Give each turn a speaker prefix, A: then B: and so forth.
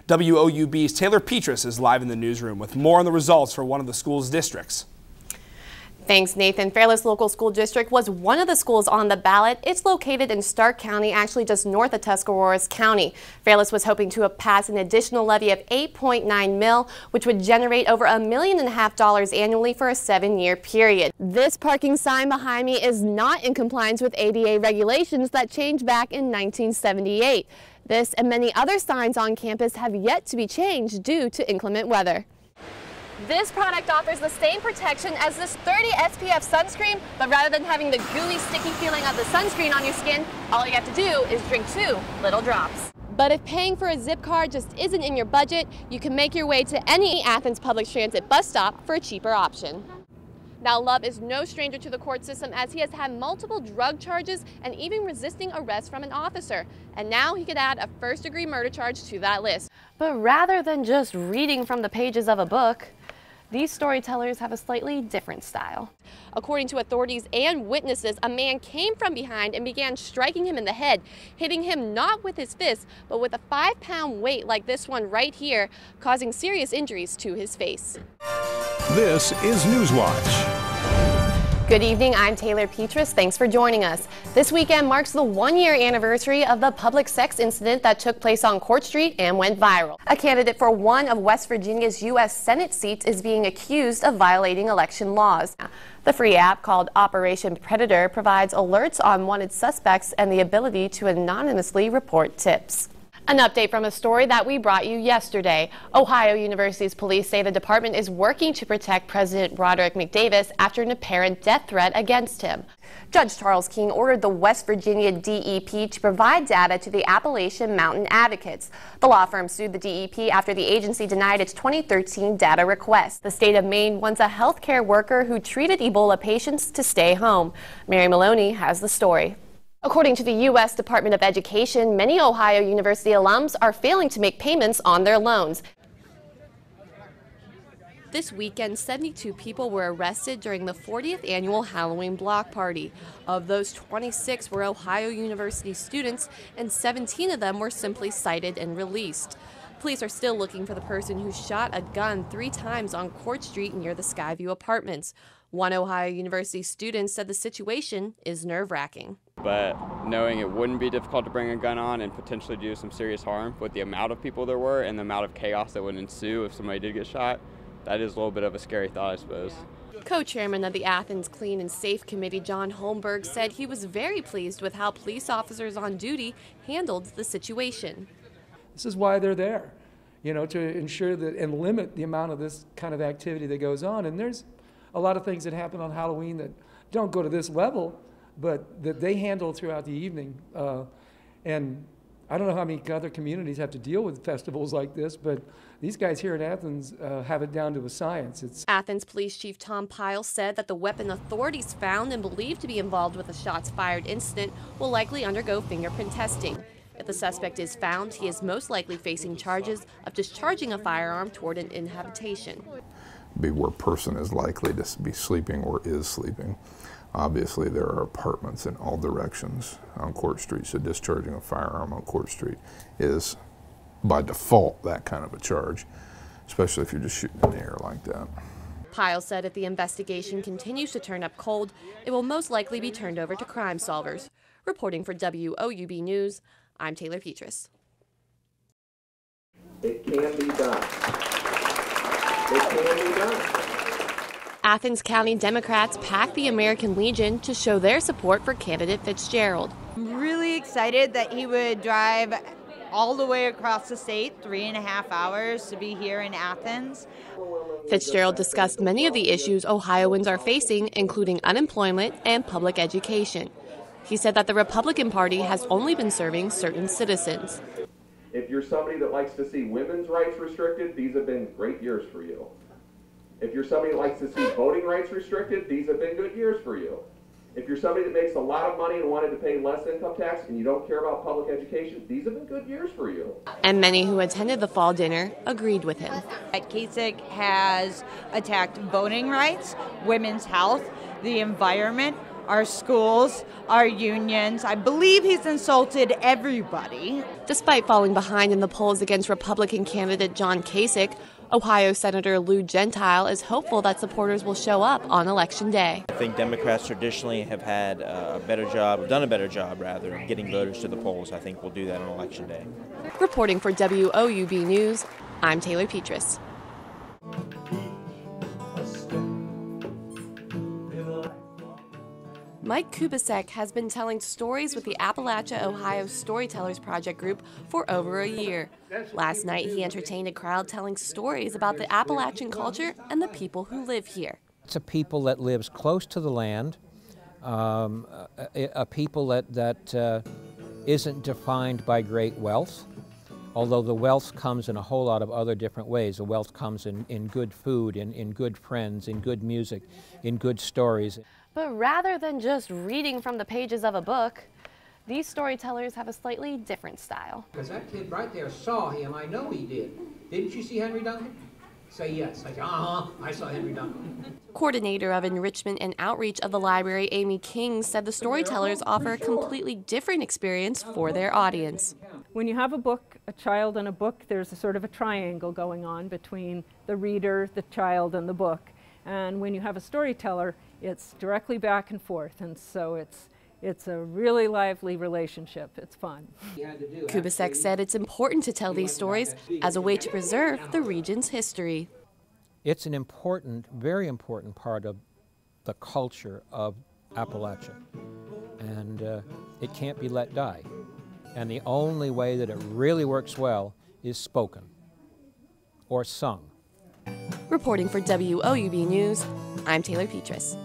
A: WOUB's Taylor Petras is live in the newsroom with more on the results for one of the school's districts.
B: Thanks, Nathan. Fairless Local School District was one of the schools on the ballot. It's located in Stark County, actually just north of Tuscarawas County. Fairless was hoping to pass an additional levy of $8.9 million, which would generate over $1.5 million annually for a 7-year period. This parking sign behind me is not in compliance with ADA regulations that changed back in 1978. This and many other signs on campus have yet to be changed due to inclement weather. This product offers the same protection as this 30 SPF sunscreen, but rather than having the gooey, sticky feeling of the sunscreen on your skin, all you have to do is drink 2 little drops. But if paying for a zip card just isn't in your budget, you can make your way to any Athens public transit bus stop for a cheaper option. Now, Love is no stranger to the court system, as he has had multiple drug charges and even resisting arrest from an officer. And now he could add a first-degree murder charge to that list. But rather than just reading from the pages of a book, these storytellers have a slightly different style. According to authorities and witnesses, a man came from behind and began striking him in the head, hitting him not with his fist, but with a 5-pound weight like this one right here, causing serious injuries to his face.
C: This is Newswatch.
B: Good evening, I'm Taylor Petras. Thanks for joining us. This weekend marks the 1-year anniversary of the public sex incident that took place on Court Street and went viral. A candidate for one of West Virginia's U.S. Senate seats is being accused of violating election laws. The free app called Operation Predator provides alerts on wanted suspects and the ability to anonymously report tips. An update from a story that we brought you yesterday. Ohio University's police say the department is working to protect President Broderick McDavis after an apparent death threat against him. Judge Charles King ordered the West Virginia DEP to provide data to the Appalachian Mountain Advocates. The law firm sued the DEP after the agency denied its 2013 data request. The state of Maine wants a healthcare worker who treated Ebola patients to stay home. Mary Maloney has the story. According to the U.S. Department of Education, many Ohio University alums are failing to make payments on their loans. This weekend, 72 people were arrested during the 40th annual Halloween block party. Of those, 26 were Ohio University students, and 17 of them were simply cited and released. Police are still looking for the person who shot a gun 3 times on Court Street near the Skyview Apartments. One Ohio University student said the situation is nerve-wracking.
D: But knowing it wouldn't be difficult to bring a gun on and potentially do some serious harm with the amount of people there were and the amount of chaos that would ensue if somebody did get shot, that is a little bit of a scary thought, I suppose.
B: Co-chairman of the Athens Clean and Safe Committee, John Holmberg, said he was very pleased with how police officers on duty handled the situation.
E: This is why they're there, to ensure that and limit the amount of this kind of activity that goes on. And there's a lot of things that happen on Halloween that don't go to this level, but that they handle throughout the evening. And I don't know how many other communities have to deal with festivals like this, but these guys here in Athens have it down to a science.
B: Athens Police Chief Tom Pyle said that the weapon authorities found and believed to be involved with the shots fired incident will likely undergo fingerprint testing. If the suspect is found, he is most likely facing charges of discharging a firearm toward an inhabitation.
F: Be where a person is likely to be sleeping or is sleeping. Obviously, there are apartments in all directions on Court Street, so discharging a firearm on Court Street is, by default, that kind of a charge, especially if you're just shooting in the air like that.
B: Pyle said if the investigation continues to turn up cold, it will most likely be turned over to crime solvers. Reporting for WOUB News, I'm Taylor Petras.
G: It can be done. It can be done.
B: Athens County Democrats packed the American Legion to show their support for candidate Fitzgerald.
H: I'm really excited that he would drive all the way across the state, 3.5 hours, to be here in Athens.
B: Fitzgerald discussed many of the issues Ohioans are facing, including unemployment and public education. He said that the Republican Party has only been serving certain citizens.
G: If you're somebody that likes to see women's rights restricted, these have been great years for you. If you're somebody that likes to see voting rights restricted, these have been good years for you. If you're somebody that makes a lot of money and wanted to pay less income tax and you don't care about public education, these have been good years for you.
B: And many who attended the fall dinner agreed with him.
H: Kasich has attacked voting rights, women's health, the environment, our schools, our unions. I believe he's insulted everybody.
B: Despite falling behind in the polls against Republican candidate John Kasich, Ohio Senator Lou Gentile is hopeful that supporters will show up on Election Day.
I: I think Democrats traditionally have had done a better job, of getting voters to the polls. I think we'll do that on Election Day.
B: Reporting for WOUB News, I'm Taylor Petras. Mike Kubasek has been telling stories with the Appalachia, Ohio Storytellers Project group for over a year. Last night, he entertained a crowd telling stories about the Appalachian culture and the people who live here.
J: It's a people that lives close to the land, a people that isn't defined by great wealth, although the wealth comes in a whole lot of other different ways. The wealth comes in good food, in good friends, in good music, in good stories.
B: But rather than just reading from the pages of a book, these storytellers have a slightly different style.
K: Because that kid right there saw him, I know he did. Didn't you see Henry Duncan? Say yes. I say, I saw Henry Duncan.
B: Coordinator of Enrichment and Outreach of the library, Amy King, said the storytellers offer a completely different experience for their audience.
L: When you have a book, a child and a book, there's a sort of a triangle going on between the reader, the child, and the book. And when you have a storyteller, it's directly back and forth, and so it's a really lively relationship. It's fun.
B: Kubasek said it's important to tell these stories as a way to preserve the region's history.
J: It's an important, very important part of the culture of Appalachia, and it can't be let die. And the only way that it really works well is spoken or sung.
B: Reporting for WOUB News, I'm Taylor Petras.